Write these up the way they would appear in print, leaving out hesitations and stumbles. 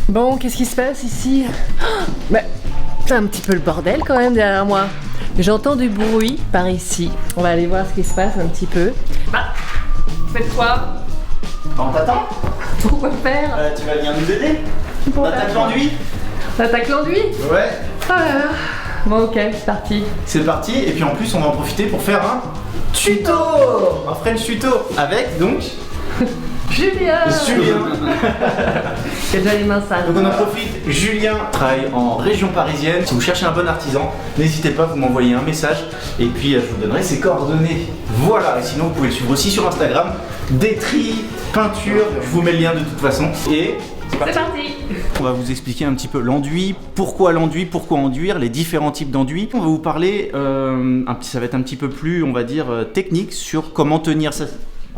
Bon, qu'est-ce qui se passe ici? Bah, c'est un petit peu le bordel quand même derrière moi. J'entends du bruit par ici. On va aller voir ce qui se passe un petit peu. Bah, faites quoi? On t'attend. Pourquoi faire? Tu vas venir nous aider. On attaque l'enduit. On attaque l'enduit? Ouais. Ah là là. Bon, ok, c'est parti. C'est parti, et puis en plus on va en profiter pour faire un tuto. Un French tuto avec donc Julien. Julien. J'ai déjà les mains sales. Donc on en profite, Julien travaille en région parisienne. Si vous cherchez un bon artisan, n'hésitez pas, vous m'envoyez un message et puis je vous donnerai ses coordonnées. Voilà, et sinon vous pouvez le suivre aussi sur Instagram, Détri Peinture, je vous mets le lien de toute façon. Et c'est parti. On va vous expliquer un petit peu l'enduit, pourquoi enduire, les différents types d'enduit. On va vous parler, ça va être un petit peu plus, on va dire, technique sur comment tenir ça.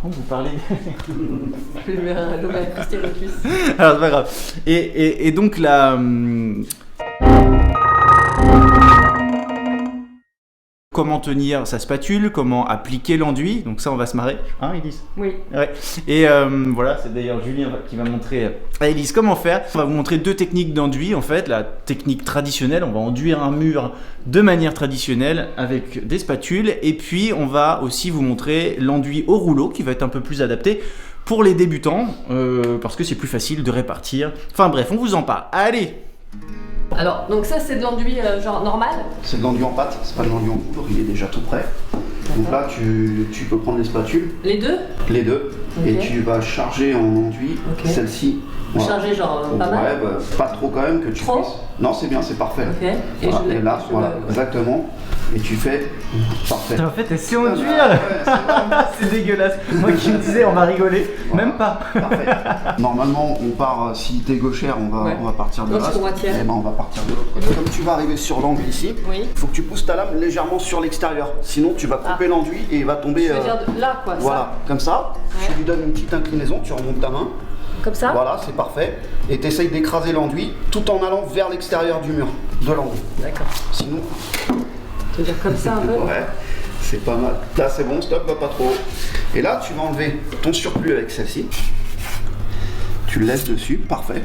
Vous parlez. Je vais mettre un lobe incrusté le cuisse. Alors c'est pas grave. Et donc la. Comment tenir sa spatule, comment appliquer l'enduit, donc ça on va se marrer, hein Elise? Oui. Ouais. Et voilà, c'est d'ailleurs Julien qui va montrer à Elise comment faire. On va vous montrer deux techniques d'enduit en fait. La technique traditionnelle, on va enduire un mur de manière traditionnelle avec des spatules, et puis on va aussi vous montrer l'enduit au rouleau qui va être un peu plus adapté pour les débutants, parce que c'est plus facile de répartir. Enfin bref, on vous en parle. Allez! Alors, donc ça c'est de l'enduit genre normal? C'est de l'enduit en pâte, c'est pas de l'enduit en poudre, il est déjà tout prêt. Donc là, tu peux prendre les spatules. Les deux? Les deux. Okay. Et tu vas charger en enduit celle-ci. Voilà. Charger genre pas mal? Ouais, bah, pas trop quand même que tu trop puisses. Non, c'est bien, c'est parfait. Ok. Voilà. Et là, voilà, exactement. Et tu fais parfait. En fait, elle sait enduire. C'est dégueulasse. Moi qui me disais, on va rigoler. Voilà. Même pas. Parfait. Normalement, on part, si t'es gauchère, on va partir de Moi, là. je suis droitière. Et ben, on va partir de l'autre côté. Comme tu vas arriver sur l'angle ici, Oui. il faut que tu pousses ta lame légèrement sur l'extérieur. Sinon, tu vas couper l'enduit et il va tomber. Je veux dire là quoi. Voilà, comme ça. Ouais. Tu lui donnes une petite inclinaison, tu remontes ta main. Comme ça? Voilà, c'est parfait. Et tu essayes d'écraser l'enduit tout en allant vers l'extérieur du mur de l'enduit. D'accord. Sinon, Tu veux dire comme ça un peu? ouais, c'est pas mal. Là, c'est bon, stop, va pas trop haut. Et là, tu vas enlever ton surplus avec celle-ci. Tu le laisses dessus, parfait.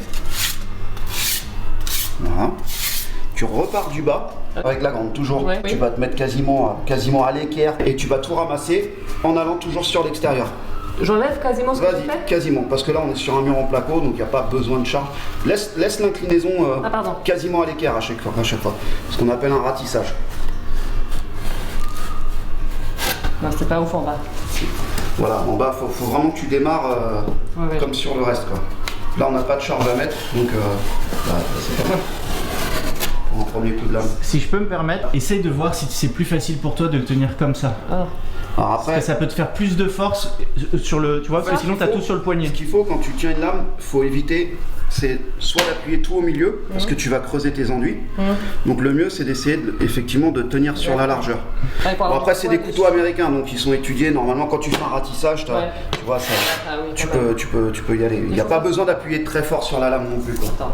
Voilà. Tu repars du bas avec la grande, toujours. Ouais, tu oui. vas te mettre quasiment à l'équerre et tu vas tout ramasser en allant toujours sur l'extérieur. J'enlève quasiment ce que tu Vas-y, fais? quasiment, parce que là on est sur un mur en placo, donc il n'y a pas besoin de charge. Laisse l'inclinaison quasiment à l'équerre à chaque fois, ce qu'on appelle un ratissage. Non, c'est pas ouf en bas. Voilà, en bas, faut vraiment que tu démarres Ouais. comme sur le reste, quoi. Là on n'a pas de charge à mettre, donc c'est pas mal. Pour un premier coup de lame. Si je peux me permettre, essaye de voir si c'est plus facile pour toi de le tenir comme ça. Ah. Alors Parce après, que ça peut te faire plus de force sur le. Tu vois, parce que sinon t'as tout sur le poignet. ce qu'il faut quand tu tiens une lame, faut éviter, c'est soit d'appuyer tout au milieu, parce que tu vas creuser tes enduits. Donc le mieux c'est d'essayer effectivement de tenir sur la largeur. Ouais, Bon, après c'est des couteaux américains, donc ils sont étudiés. Normalement quand tu fais un ratissage, Ouais. tu vois ça, Ah oui, tu quand même. peux y aller. Il n'y a pas besoin d'appuyer très fort sur la lame non plus, quoi. Attends,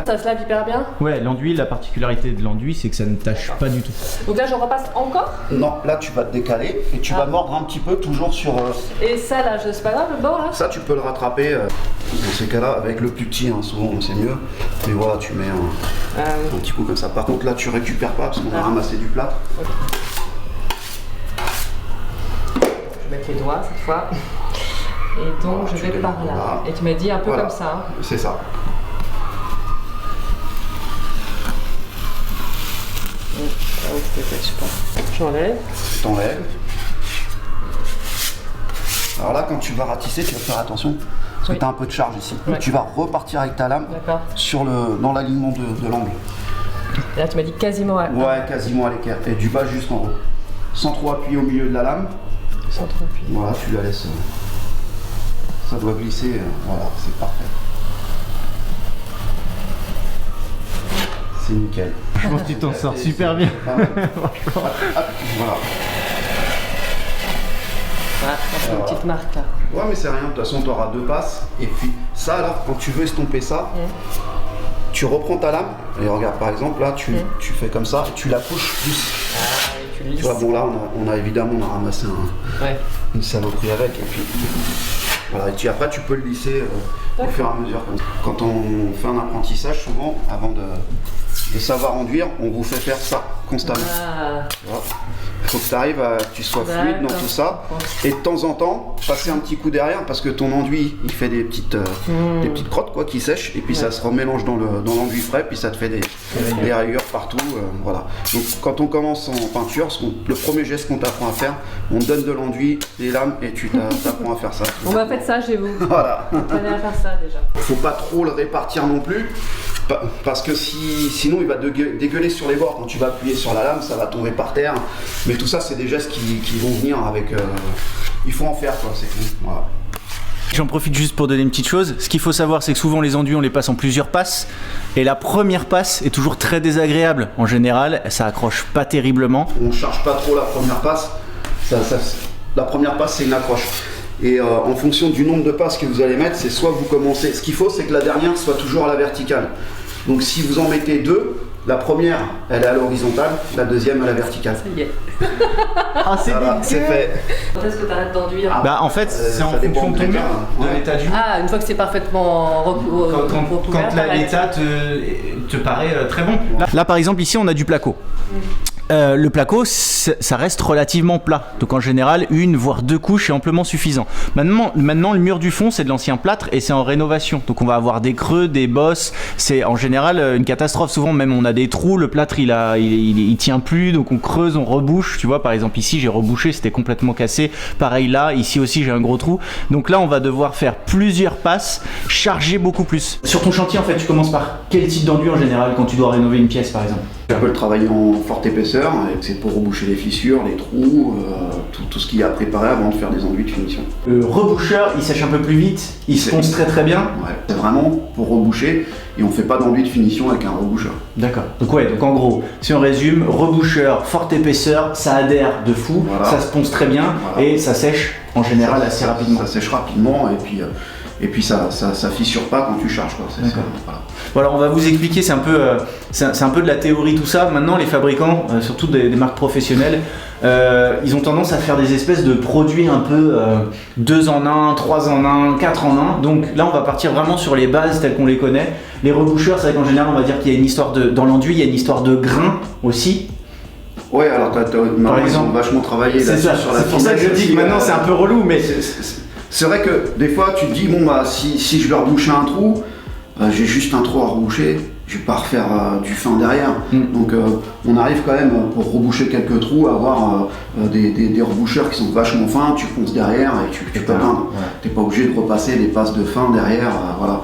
ça se lave hyper bien. Ouais, l'enduit, la particularité de l'enduit, c'est que ça ne tâche pas du tout. Donc là, je repasse encore. Non, là tu vas te décaler et tu vas mordre un petit peu toujours sur. Et ça, là, c'est pas grave, le bord là? Ça tu peux le rattraper dans ces cas-là avec le plus petit, hein, souvent c'est mieux. Mais voilà, tu mets un petit coup comme ça. Par contre là tu récupères pas parce qu'on a ramassé du plâtre. Okay. Je vais mettre les doigts cette fois. Et donc Voilà, je tu vais démarres, par là. voilà. Et tu m'as dit un peu Voilà. comme ça. Hein. C'est ça. J'enlève. T'enlèves. Alors là, quand tu vas ratisser, tu vas faire attention parce que tu as un peu de charge ici. Ouais. Tu vas repartir avec ta lame D'accord. dans l'alignement de l'angle. Et là, tu m'as dit quasiment à... Ouais, quasiment à l'équerre. Et du bas jusqu'en haut. Sans trop appuyer au milieu de la lame. Sans trop appuyer. Voilà, tu la laisses. Ça doit glisser. Voilà, c'est parfait. C'est nickel. Je pense que tu t'en sors super bien. Pas mal. Hop, voilà. Voilà, ça fait une petite marque là. Ouais, mais c'est rien. De toute façon, tu auras deux passes. Et puis, ça, alors, quand tu veux estomper ça, tu reprends ta lame. Et regarde, par exemple, là, tu fais comme ça. Et tu la couches plus. Ah, et tu Tu vois, bon, là, on a évidemment ramassé Ouais. une saloperie avec. Et puis, Voilà, et puis après tu peux le lisser au fur et à mesure. Quand on fait un apprentissage, souvent, avant de savoir enduire, on vous fait faire ça constamment. Il faut que tu arrives à que tu sois fluide dans tout ça. Et de temps en temps, passer un petit coup derrière parce que ton enduit, il fait des petites crottes quoi, qui sèchent et puis ça se remélange dans l'enduit frais puis ça te fait des rayures partout. Voilà. Donc quand on commence en peinture, le premier geste qu'on t'apprend à faire, on te donne de l'enduit, des lames et tu t'apprends à faire ça. On va faire ça chez vous. Voilà. On va faire ça déjà. Faut pas trop le répartir non plus. Parce que sinon il va dégueuler sur les bords. Quand tu vas appuyer sur la lame, ça va tomber par terre. Mais tout ça, c'est des gestes qui vont venir avec. Il faut en faire, quoi. C'est tout. Voilà. J'en profite juste pour donner une petite chose. Ce qu'il faut savoir, c'est que souvent les enduits, on les passe en plusieurs passes. Et la première passe est toujours très désagréable. En général, ça accroche pas terriblement. On charge pas trop la première passe. La première passe, c'est une accroche. Et en fonction du nombre de passes que vous allez mettre, c'est soit vous commencez. Ce qu'il faut, c'est que la dernière soit toujours à la verticale. Donc si vous en mettez deux, la première, elle est à l'horizontale, la deuxième à la verticale. Ça y est. C'est fait. Quand est-ce que tu arrêtes d'enduire? Bah en fait, c'est en fonction de ton mur, de l'état du mur. Ah, une fois que c'est parfaitement recouvert. Quand l'état te paraît très bon. Là, par exemple, ici, on a du placo. Le placo, ça reste relativement plat. Donc en général, 1 voire 2 couches est amplement suffisant. Maintenant, le mur du fond, c'est de l'ancien plâtre et c'est en rénovation. Donc on va avoir des creux, des bosses. C'est en général une catastrophe. Souvent, même on a des trous. Le plâtre, il tient plus. Donc on creuse, on rebouche. Tu vois, par exemple, ici, j'ai rebouché, c'était complètement cassé. Pareil là, ici aussi, j'ai un gros trou. Donc là, on va devoir faire plusieurs passes, charger beaucoup plus. Sur ton chantier, en fait, tu commences par quel type d'enduit en général quand tu dois rénover une pièce, par exemple? Tu peux le travailler en forte épaisseur, c'est pour reboucher les fissures, les trous, tout ce qu'il y a à préparer avant de faire des enduits de finition. Le reboucheur, il sèche un peu plus vite, il se ponce très très bien. Ouais, c'est vraiment pour reboucher et on fait pas d'enduit de finition avec un reboucheur. D'accord. Donc en gros, si on résume, reboucheur, forte épaisseur, ça adhère de fou, voilà. Ça se ponce très bien, voilà. Et ça sèche en général assez rapidement. Ça sèche rapidement et puis ça fissure pas quand tu charges quoi. Voilà, on va vous expliquer, c'est un peu de la théorie tout ça. Maintenant, les fabricants, surtout des marques professionnelles, ils ont tendance à faire des espèces de produits un peu 2 en 1, 3 en 1, 4 en 1. Donc là, on va partir vraiment sur les bases telles qu'on les connaît. Les reboucheurs, c'est vrai qu'en général, on va dire qu'il y a une histoire dans l'enduit, il y a une histoire de grain aussi. Ouais, alors maintenant, ils ont vachement travaillé là-dessus sur la c'est pour ça que je dis que maintenant c'est un peu relou, mais c'est vrai que des fois tu te dis bon bah si je vais reboucher un trou, j'ai juste un trou à reboucher, je vais pas refaire du fin derrière. Donc on arrive quand même pour reboucher quelques trous à avoir des reboucheurs qui sont vachement fins, tu ponces derrière et tu peux peindre. Ouais. T'es pas obligé de repasser des passes de fin derrière, voilà.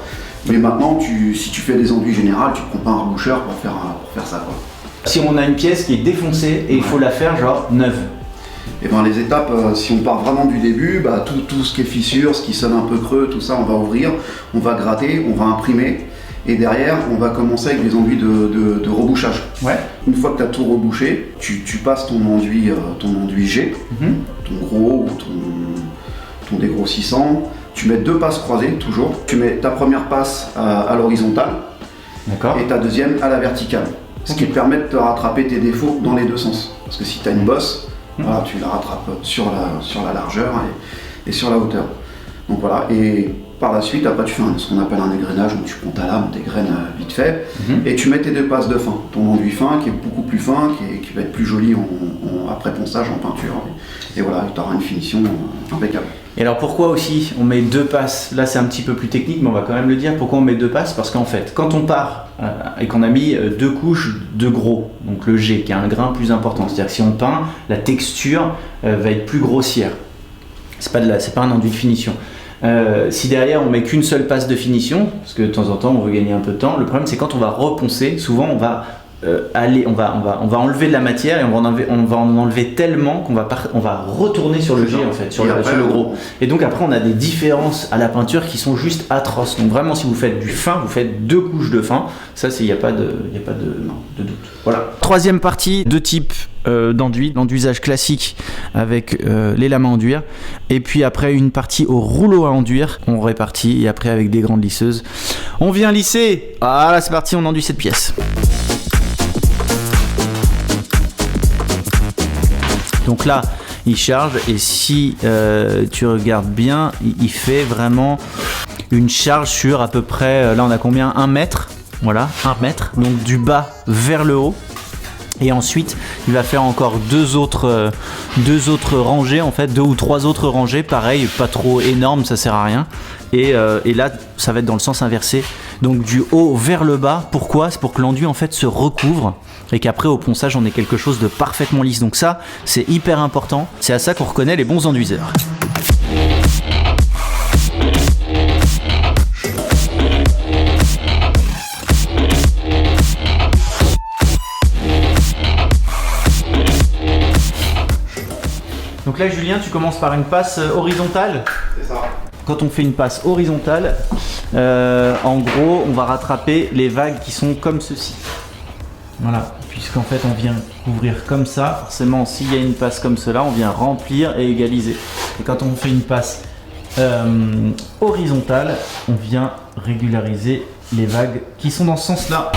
Mais maintenant si tu fais des enduits généraux, tu prends pas un reboucheur pour faire ça quoi. Si on a une pièce qui est défoncée et il faut la faire genre neuve. Et ben les étapes, si on part vraiment du début, bah, tout ce qui est fissure, ce qui sonne un peu creux, tout ça on va ouvrir, on va gratter, on va imprimer et derrière on va commencer avec des enduits de rebouchage. Ouais. Une fois que tu as tout rebouché, tu passes ton enduit G, ton gros ou ton dégrossissant, tu mets 2 passes croisées toujours, tu mets ta première passe à l'horizontale et ta deuxième à la verticale. Ce qui te permet de te rattraper tes défauts dans les 2 sens. Parce que si tu as une bosse, voilà, tu la rattrapes sur la largeur et sur la hauteur. Donc voilà, et par la suite, après tu fais ce qu'on appelle un égrenage, où tu prends ta lame, t'égrènes vite fait, et tu mets tes 2 passes de fin. Ton enduit fin qui est beaucoup plus fin, qui va être plus joli après ponçage en peinture. Et voilà, tu auras une finition impeccable. Et alors pourquoi aussi on met 2 passes? Là c'est un petit peu plus technique, mais on va quand même le dire. Pourquoi on met 2 passes? Parce qu'en fait, quand on part et qu'on a mis 2 couches de gros, donc le G qui a un grain plus important, c'est-à-dire que si on peint, la texture va être plus grossière. C'est pas un enduit de finition. Si derrière on met qu'une seule passe de finition, parce que de temps en temps on veut gagner un peu de temps, le problème c'est quand on va reponcer, souvent on va on va enlever de la matière et on va en enlever tellement qu'on va retourner sur le G en fait, sur le gros. Et donc après on a des différences à la peinture qui sont juste atroces. Donc vraiment si vous faites du fin, vous faites 2 couches de fin. Ça il n'y a pas de doute. Voilà. Troisième partie, 2 types d'enduit, l'enduisage classique avec les lames à enduire, et puis après une partie au rouleau à enduire, on répartit, et après avec des grandes lisseuses on vient lisser. Ah là c'est parti, on enduit cette pièce. Donc là il charge et si tu regardes bien, il fait vraiment une charge sur à peu près, là on a combien, 1 mètre, voilà, 1 mètre, donc du bas vers le haut. Et ensuite, il va faire encore deux autres rangées, en fait, 2 ou 3 autres rangées, pareil, pas trop énorme, ça sert à rien. Et là, ça va être dans le sens inversé, donc du haut vers le bas. Pourquoi ? C'est pour que l'enduit en fait se recouvre et qu'après au ponçage, on ait quelque chose de parfaitement lisse. Donc ça, c'est hyper important. C'est à ça qu'on reconnaît les bons enduiseurs. Donc là, Julien, tu commences par une passe horizontale. C'est ça. Quand on fait une passe horizontale, en gros, on va rattraper les vagues qui sont comme ceci. Voilà, puisqu'en fait, on vient couvrir comme ça. Forcément, s'il y a une passe comme cela, on vient remplir et égaliser. Et quand on fait une passe horizontale, on vient régulariser les vagues qui sont dans ce sens-là.